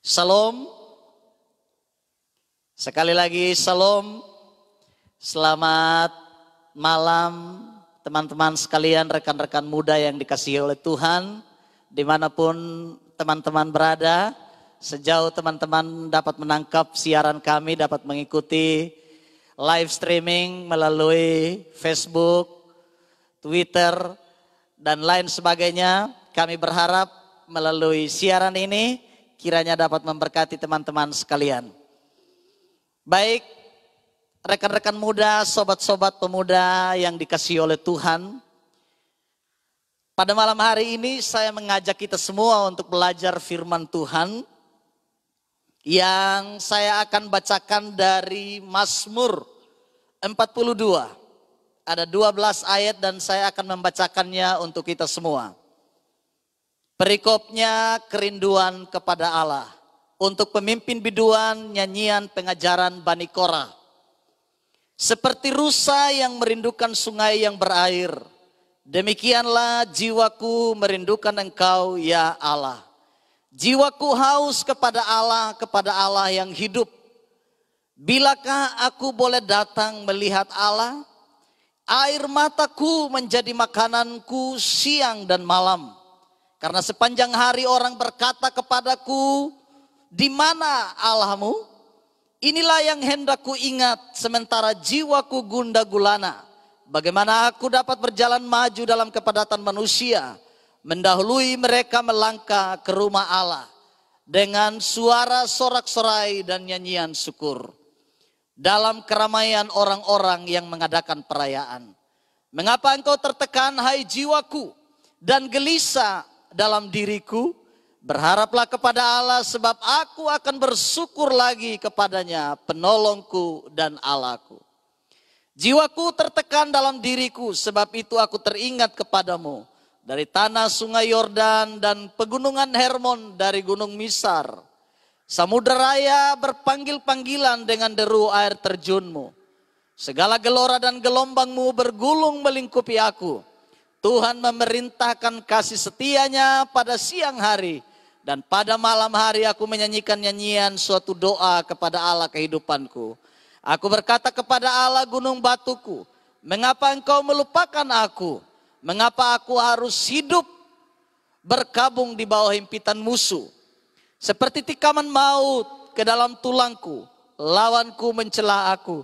Salam. Sekali lagi salam. Selamat malam teman-teman sekalian, rekan-rekan muda yang dikasihi oleh Tuhan. Dimanapun teman-teman berada, sejauh teman-teman dapat menangkap siaran kami, dapat mengikuti live streaming melalui Facebook, Twitter, dan lain sebagainya. Kami berharap melalui siaran ini kiranya dapat memberkati teman-teman sekalian. Baik, rekan-rekan muda, sobat-sobat pemuda yang dikasihi oleh Tuhan. Pada malam hari ini saya mengajak kita semua untuk belajar firman Tuhan. Yang saya akan bacakan dari Mazmur 42. Ada 12 ayat dan saya akan membacakannya untuk kita semua. Perikopnya kerinduan kepada Allah. Untuk pemimpin biduan nyanyian pengajaran Bani Korah. Seperti rusa yang merindukan sungai yang berair. Demikianlah jiwaku merindukan Engkau ya Allah. Jiwaku haus kepada Allah yang hidup. Bilakah aku boleh datang melihat Allah? Air mataku menjadi makananku siang dan malam. Karena sepanjang hari orang berkata kepadaku, di mana Allahmu? Inilah yang hendak ku ingat sementara jiwaku gundah gulana. Bagaimana aku dapat berjalan maju dalam kepadatan manusia, mendahului mereka melangkah ke rumah Allah dengan suara sorak-sorai dan nyanyian syukur. Dalam keramaian orang-orang yang mengadakan perayaan. Mengapa engkau tertekan hai jiwaku dan gelisah dalam diriku? Berharaplah kepada Allah sebab aku akan bersyukur lagi kepadanya, penolongku dan Allahku. Jiwaku tertekan dalam diriku, sebab itu aku teringat kepadamu. Dari tanah sungai Yordan dan pegunungan Hermon, dari gunung Misar. Samudera raya berpanggil-panggilan dengan deru air terjunmu. Segala gelora dan gelombangmu bergulung melingkupi aku. Tuhan memerintahkan kasih setianya pada siang hari. Dan pada malam hari aku menyanyikan nyanyian suatu doa kepada Allah kehidupanku. Aku berkata kepada Allah gunung batuku, mengapa engkau melupakan aku? Mengapa aku harus hidup berkabung di bawah himpitan musuh? Seperti tikaman maut ke dalam tulangku, lawanku mencela aku.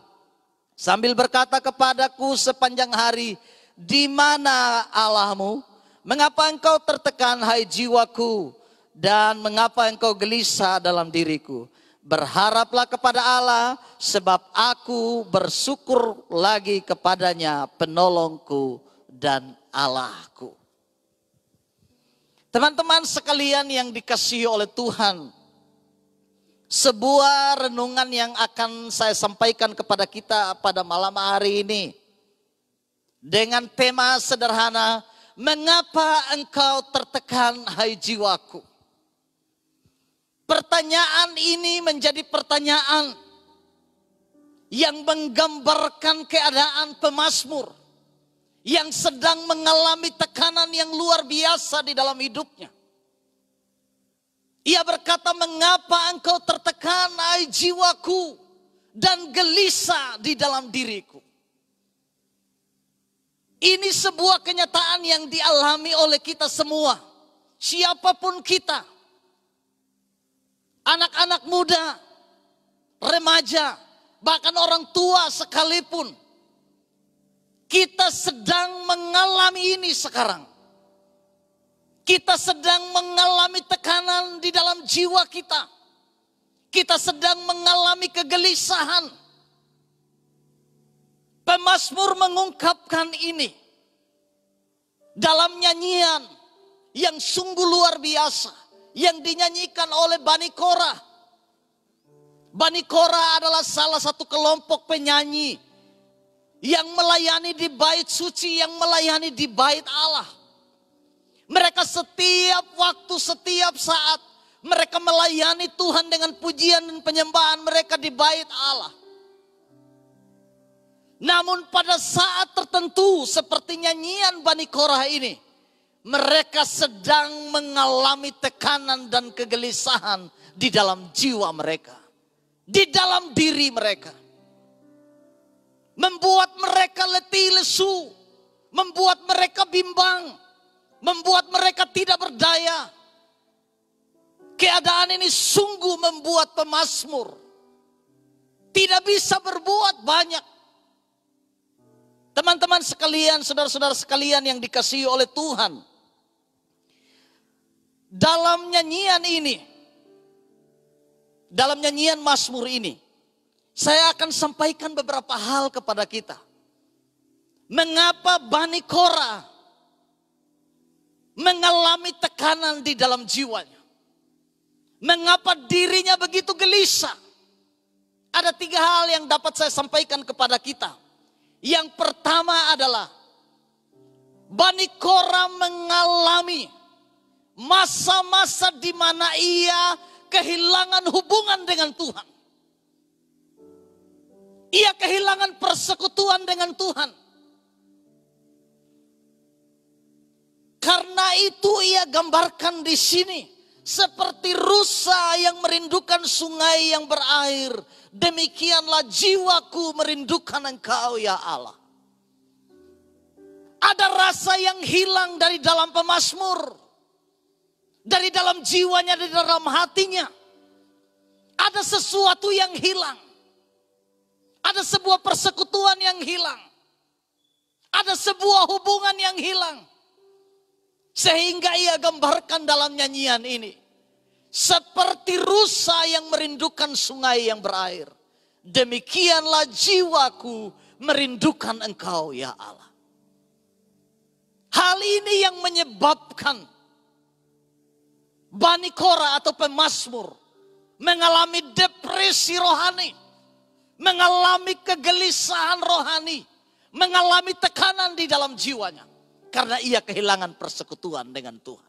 Sambil berkata kepadaku sepanjang hari, di mana Allahmu? Mengapa engkau tertekan hai jiwaku? Dan mengapa engkau gelisah dalam diriku? Berharaplah kepada Allah, sebab aku bersyukur lagi kepadanya, penolongku dan Allahku. Teman-teman sekalian yang dikasihi oleh Tuhan, sebuah renungan yang akan saya sampaikan kepada kita pada malam hari ini. Dengan tema sederhana, mengapa engkau tertekan hai jiwaku? Pertanyaan ini menjadi pertanyaan yang menggambarkan keadaan pemazmur yang sedang mengalami tekanan yang luar biasa di dalam hidupnya. Ia berkata, mengapa engkau tertekan hai jiwaku dan gelisah di dalam diriku. Ini sebuah kenyataan yang dialami oleh kita semua. Siapapun kita. Anak-anak muda, remaja, bahkan orang tua sekalipun. Kita sedang mengalami ini sekarang. Kita sedang mengalami tekanan di dalam jiwa kita. Kita sedang mengalami kegelisahan. Pemazmur mengungkapkan ini dalam nyanyian yang sungguh luar biasa yang dinyanyikan oleh Bani Korah. Bani Korah adalah salah satu kelompok penyanyi yang melayani di bait suci, yang melayani di bait Allah. Mereka setiap waktu, setiap saat mereka melayani Tuhan dengan pujian dan penyembahan mereka di bait Allah. Namun pada saat tertentu seperti nyanyian Bani Korah ini, mereka sedang mengalami tekanan dan kegelisahan di dalam jiwa mereka, di dalam diri mereka. Membuat mereka letih lesu, membuat mereka bimbang, membuat mereka tidak berdaya. Keadaan ini sungguh membuat pemazmur tidak bisa berbuat banyak. Teman-teman sekalian, saudara-saudara sekalian yang dikasihi oleh Tuhan, dalam nyanyian ini, dalam nyanyian Mazmur ini, saya akan sampaikan beberapa hal kepada kita. Mengapa Bani Korah mengalami tekanan di dalam jiwanya? Mengapa dirinya begitu gelisah? Ada 3 hal yang dapat saya sampaikan kepada kita. Yang pertama adalah Bani Korah mengalami masa-masa di mana ia kehilangan hubungan dengan Tuhan. Ia kehilangan persekutuan dengan Tuhan. Karena itu ia gambarkan di sini seperti rusa yang merindukan sungai yang berair. Demikianlah jiwaku merindukan Engkau ya Allah. Ada rasa yang hilang dari dalam pemazmur. Dari dalam jiwanya, dari dalam hatinya. Ada sesuatu yang hilang. Ada sebuah persekutuan yang hilang. Ada sebuah hubungan yang hilang. Sehingga ia gambarkan dalam nyanyian ini. Seperti rusa yang merindukan sungai yang berair. Demikianlah jiwaku merindukan Engkau ya Allah. Hal ini yang menyebabkan Bani Korah atau pemazmur mengalami depresi rohani. Mengalami kegelisahan rohani. Mengalami tekanan di dalam jiwanya. Karena ia kehilangan persekutuan dengan Tuhan.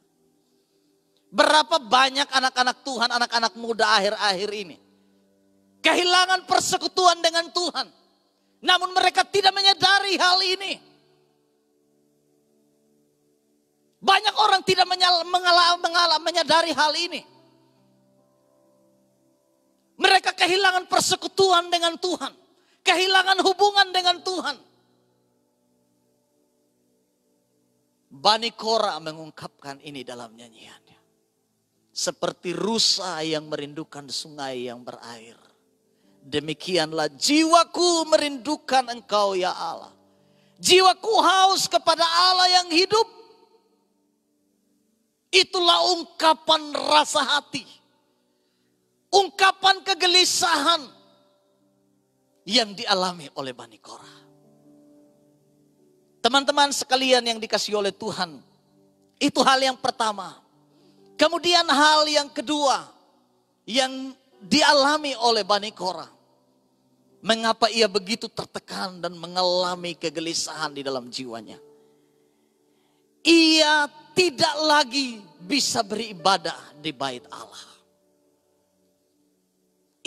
Berapa banyak anak-anak Tuhan, anak-anak muda akhir-akhir ini kehilangan persekutuan dengan Tuhan. Namun mereka tidak menyadari hal ini. Banyak orang tidak menyadari hal ini. Mereka kehilangan persekutuan dengan Tuhan. Kehilangan hubungan dengan Tuhan. Bani Korah mengungkapkan ini dalam nyanyiannya. Seperti rusa yang merindukan sungai yang berair. Demikianlah jiwaku merindukan Engkau ya Allah. Jiwaku haus kepada Allah yang hidup. Itulah ungkapan rasa hati. Ungkapan kegelisahan yang dialami oleh Bani Korah. Teman-teman sekalian yang dikasihi oleh Tuhan. Itu hal yang pertama. Kemudian hal yang kedua yang dialami oleh Bani Korah. Mengapa ia begitu tertekan dan mengalami kegelisahan di dalam jiwanya. Ia tidak lagi bisa beribadah di bait Allah.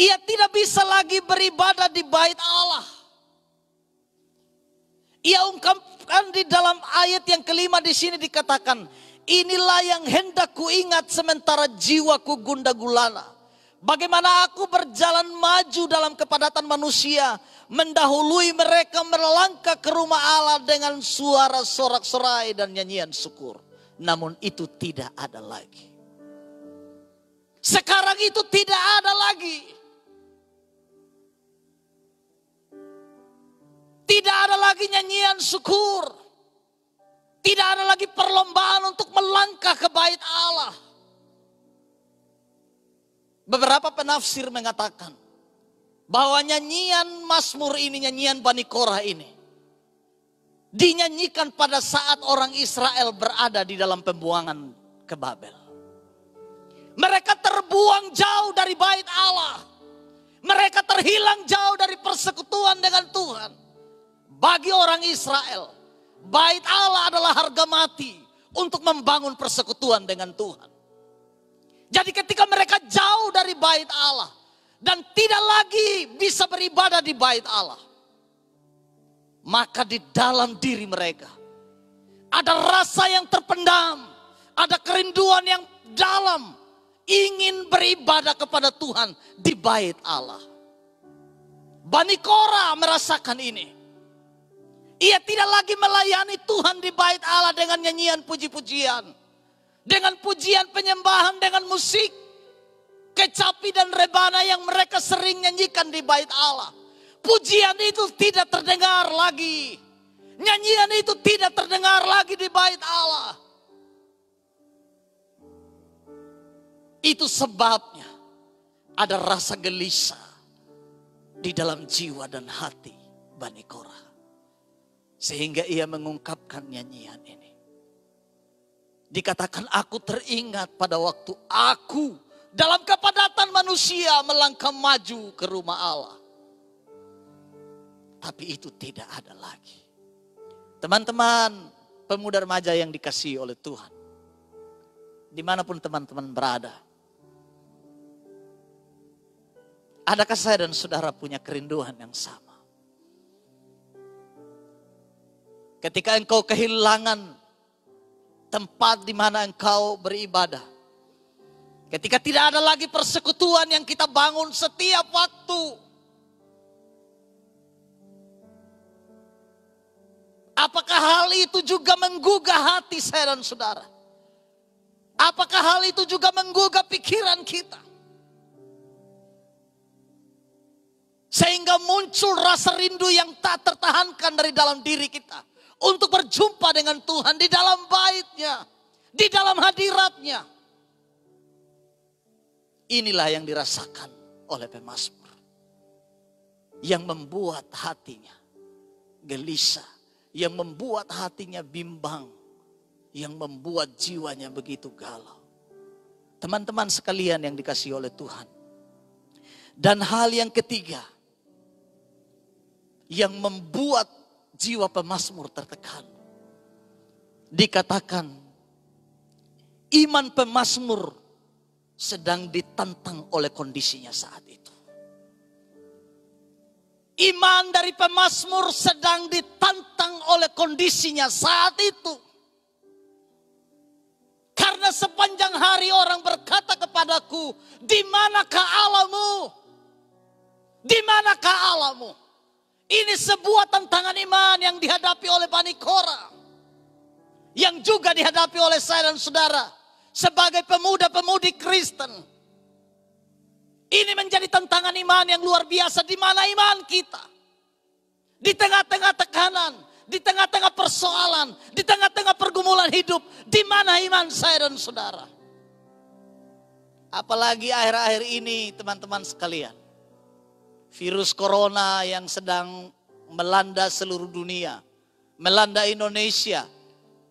Ia tidak bisa lagi beribadah di bait Allah. Ia ungkapkan di dalam ayat yang kelima di sini dikatakan, inilah yang hendak ku ingat sementara jiwaku gundah gulana. Bagaimana aku berjalan maju dalam kepadatan manusia, mendahului mereka melangkah ke rumah Allah dengan suara sorak-sorai dan nyanyian syukur. Namun itu tidak ada lagi. Sekarang itu tidak ada lagi. Tidak ada lagi nyanyian syukur. Tidak ada lagi perlombaan untuk melangkah ke bait Allah. Beberapa penafsir mengatakan bahwa nyanyian Mazmur ini, nyanyian Bani Korah ini dinyanyikan pada saat orang Israel berada di dalam pembuangan ke Babel. Mereka terbuang jauh dari bait Allah. Mereka terhilang jauh dari persekutuan dengan Tuhan. Bagi orang Israel, bait Allah adalah harga mati untuk membangun persekutuan dengan Tuhan. Jadi ketika mereka jauh dari bait Allah dan tidak lagi bisa beribadah di bait Allah, maka di dalam diri mereka Ada rasa yang terpendam, ada kerinduan yang dalam, ingin beribadah kepada Tuhan di bait Allah. Bani Korah merasakan ini. Ia tidak lagi melayani Tuhan di bait Allah dengan nyanyian puji-pujian, dengan pujian penyembahan, dengan musik, kecapi dan rebana yang mereka sering nyanyikan di bait Allah. Pujian itu tidak terdengar lagi. Nyanyian itu tidak terdengar lagi di bait Allah. Itu sebabnya ada rasa gelisah di dalam jiwa dan hati Bani Korah. Sehingga ia mengungkapkan nyanyian ini. Dikatakan, aku teringat pada waktu aku dalam kepadatan manusia melangkah maju ke rumah Allah. Tapi itu tidak ada lagi. Teman-teman pemuda remaja yang dikasihi oleh Tuhan, dimanapun teman-teman berada, adakah saya dan saudara punya kerinduan yang sama? Ketika engkau kehilangan tempat di mana engkau beribadah, ketika tidak ada lagi persekutuan yang kita bangun setiap waktu, apakah hal itu juga menggugah hati saya dan saudara? Apakah hal itu juga menggugah pikiran kita? Sehingga muncul rasa rindu yang tak tertahankan dari dalam diri kita. Untuk berjumpa dengan Tuhan di dalam bait-Nya, di dalam hadirat-Nya. Inilah yang dirasakan oleh pemazmur. Yang membuat hatinya gelisah. Yang membuat hatinya bimbang. Yang membuat jiwanya begitu galau. Teman-teman sekalian yang dikasihi oleh Tuhan. Dan hal yang ketiga, yang membuat jiwa pemazmur tertekan. Dikatakan, iman pemazmur sedang ditantang oleh kondisinya saat itu. Iman dari pemazmur sedang ditantang oleh kondisinya saat itu. Karena sepanjang hari orang berkata kepadaku, di manakah Allahmu? Di manakah Allahmu? Ini sebuah tantangan iman yang dihadapi oleh Bani Korah. Yang juga dihadapi oleh saya dan saudara. Sebagai pemuda-pemudi Kristen. Ini menjadi tantangan iman yang luar biasa. Di mana iman kita? Di tengah-tengah tekanan. Di tengah-tengah persoalan. Di tengah-tengah pergumulan hidup. Di mana iman saya dan saudara? Apalagi akhir-akhir ini teman-teman sekalian. Virus corona yang sedang melanda seluruh dunia, melanda Indonesia,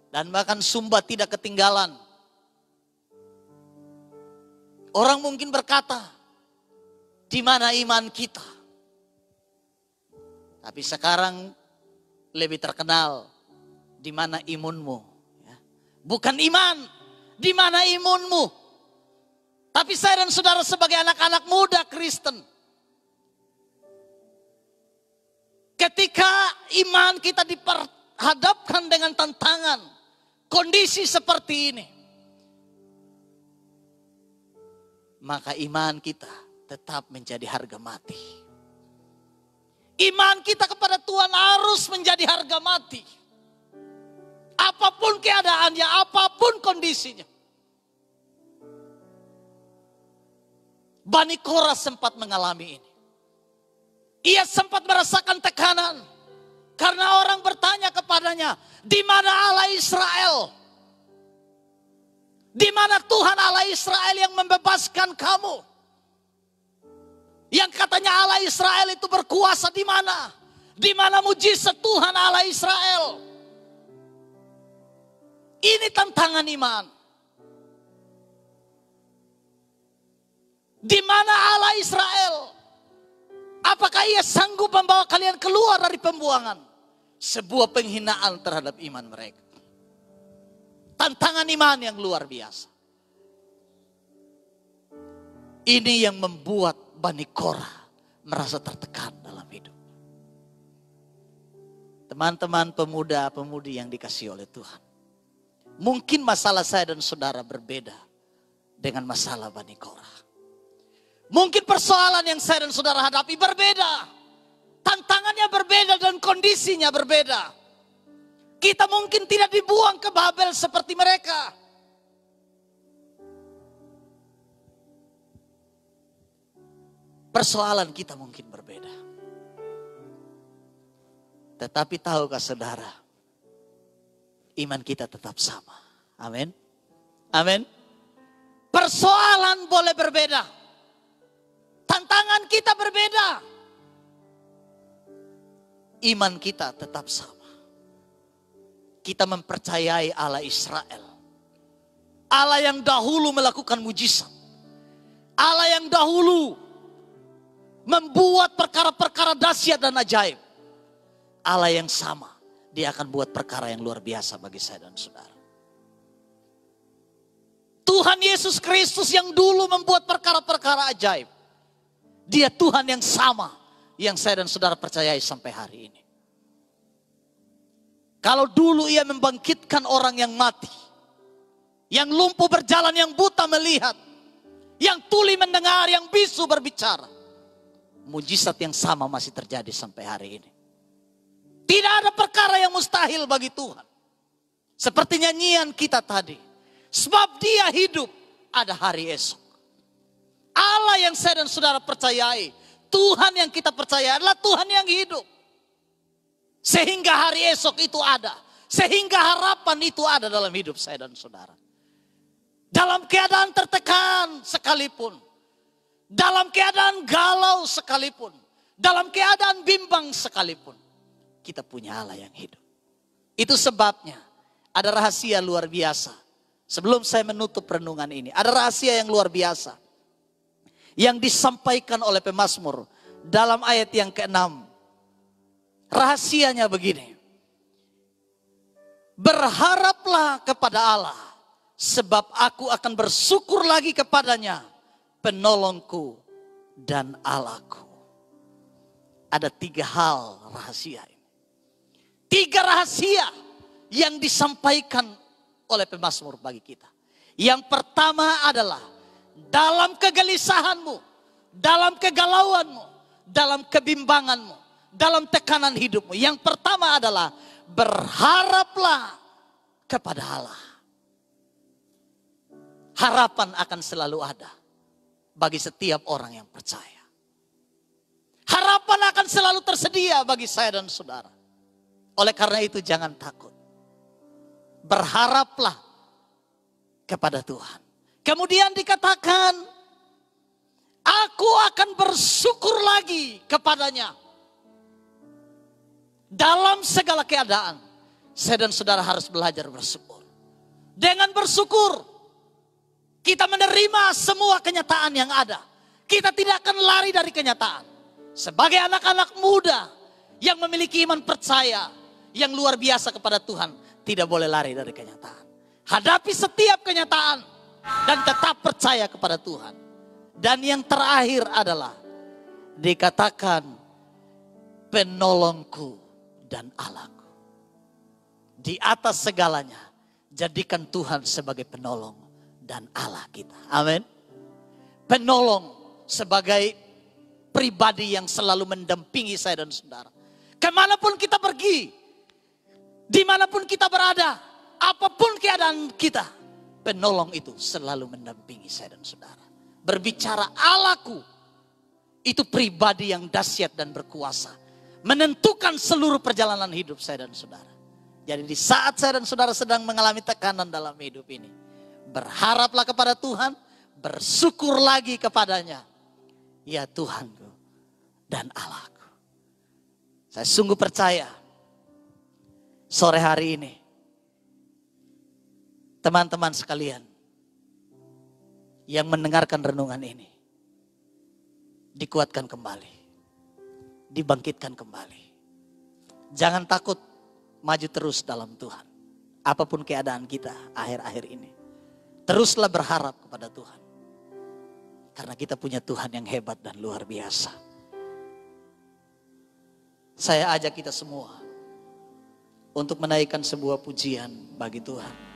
dan bahkan Sumba tidak ketinggalan. Orang mungkin berkata, di mana iman kita? Tapi sekarang lebih terkenal, di mana imunmu? Bukan iman, di mana imunmu? Tapi saya dan saudara sebagai anak-anak muda Kristen, ketika iman kita diperhadapkan dengan tantangan, kondisi seperti ini, maka iman kita tetap menjadi harga mati. Iman kita kepada Tuhan harus menjadi harga mati. Apapun keadaannya, apapun kondisinya. Bani Korah sempat mengalami ini. Ia sempat merasakan tekanan. Karena orang bertanya kepadanya, di mana Allah Israel? Di mana Tuhan Allah Israel yang membebaskan kamu? Yang katanya Allah Israel itu berkuasa di mana? Di mana mujizat Tuhan Allah Israel? Ini tantangan iman. Di mana Allah Israel? Apakah ia sanggup membawa kalian keluar dari pembuangan? Sebuah penghinaan terhadap iman mereka. Tantangan iman yang luar biasa. Ini yang membuat Bani Korah merasa tertekan dalam hidup. Teman-teman pemuda-pemudi yang dikasihi oleh Tuhan. Mungkin masalah saya dan saudara berbeda dengan masalah Bani Korah. Mungkin persoalan yang saya dan saudara hadapi berbeda. Tantangannya berbeda dan kondisinya berbeda. Kita mungkin tidak dibuang ke Babel seperti mereka. Persoalan kita mungkin berbeda. Tetapi tahukah saudara, iman kita tetap sama. Amin. Amin. Persoalan boleh berbeda. Tantangan kita berbeda. Iman kita tetap sama. Kita mempercayai Allah Israel. Allah yang dahulu melakukan mujizat. Allah yang dahulu membuat perkara-perkara dahsyat dan ajaib. Allah yang sama. Dia akan buat perkara yang luar biasa bagi saya dan saudara. Tuhan Yesus Kristus yang dulu membuat perkara-perkara ajaib. Dia Tuhan yang sama yang saya dan saudara percayai sampai hari ini. Kalau dulu ia membangkitkan orang yang mati, yang lumpuh berjalan, yang buta melihat, yang tuli mendengar, yang bisu berbicara. Mujizat yang sama masih terjadi sampai hari ini. Tidak ada perkara yang mustahil bagi Tuhan. Seperti nyanyian kita tadi. Sebab Dia hidup, ada hari esok. Allah yang saya dan saudara percayai, Tuhan yang kita percaya adalah Tuhan yang hidup. Sehingga hari esok itu ada. Sehingga harapan itu ada dalam hidup saya dan saudara. Dalam keadaan tertekan sekalipun. Dalam keadaan galau sekalipun. Dalam keadaan bimbang sekalipun. Kita punya Allah yang hidup. Itu sebabnya ada rahasia luar biasa. Sebelum saya menutup renungan ini, ada rahasia yang luar biasa yang disampaikan oleh pemazmur dalam ayat yang ke-6. Rahasianya begini. Berharaplah kepada Allah, sebab aku akan bersyukur lagi kepadanya, penolongku dan Allahku. Ada 3 hal rahasia ini. 3 rahasia yang disampaikan oleh pemazmur bagi kita. Yang pertama adalah dalam kegelisahanmu, dalam kegalauanmu, dalam kebimbanganmu, dalam tekanan hidupmu. Yang pertama adalah berharaplah kepada Allah. Harapan akan selalu ada bagi setiap orang yang percaya. Harapan akan selalu tersedia bagi saya dan saudara. Oleh karena itu jangan takut. Berharaplah kepada Tuhan. Kemudian dikatakan, aku akan bersyukur lagi kepadanya. Dalam segala keadaan, saya dan saudara harus belajar bersyukur. Dengan bersyukur, kita menerima semua kenyataan yang ada. Kita tidak akan lari dari kenyataan. Sebagai anak-anak muda yang memiliki iman percaya yang luar biasa kepada Tuhan, tidak boleh lari dari kenyataan. Hadapi setiap kenyataan dan tetap percaya kepada Tuhan. Dan yang terakhir adalah dikatakan penolongku dan Allahku. Di atas segalanya, jadikan Tuhan sebagai penolong dan Allah kita. Amin. Penolong sebagai pribadi yang selalu mendampingi saya dan saudara. Kemanapun kita pergi, dimanapun kita berada, apapun keadaan kita, penolong itu selalu mendampingi saya dan saudara. Berbicara Allahku, itu pribadi yang dahsyat dan berkuasa. Menentukan seluruh perjalanan hidup saya dan saudara. Jadi di saat saya dan saudara sedang mengalami tekanan dalam hidup ini, berharaplah kepada Tuhan, bersyukur lagi kepadanya. Ya Tuhanku dan Allahku. Saya sungguh percaya sore hari ini, teman-teman sekalian yang mendengarkan renungan ini, dikuatkan kembali, dibangkitkan kembali. Jangan takut, maju terus dalam Tuhan. Apapun keadaan kita akhir-akhir ini, teruslah berharap kepada Tuhan. Karena kita punya Tuhan yang hebat dan luar biasa. Saya ajak kita semua untuk menaikkan sebuah pujian bagi Tuhan.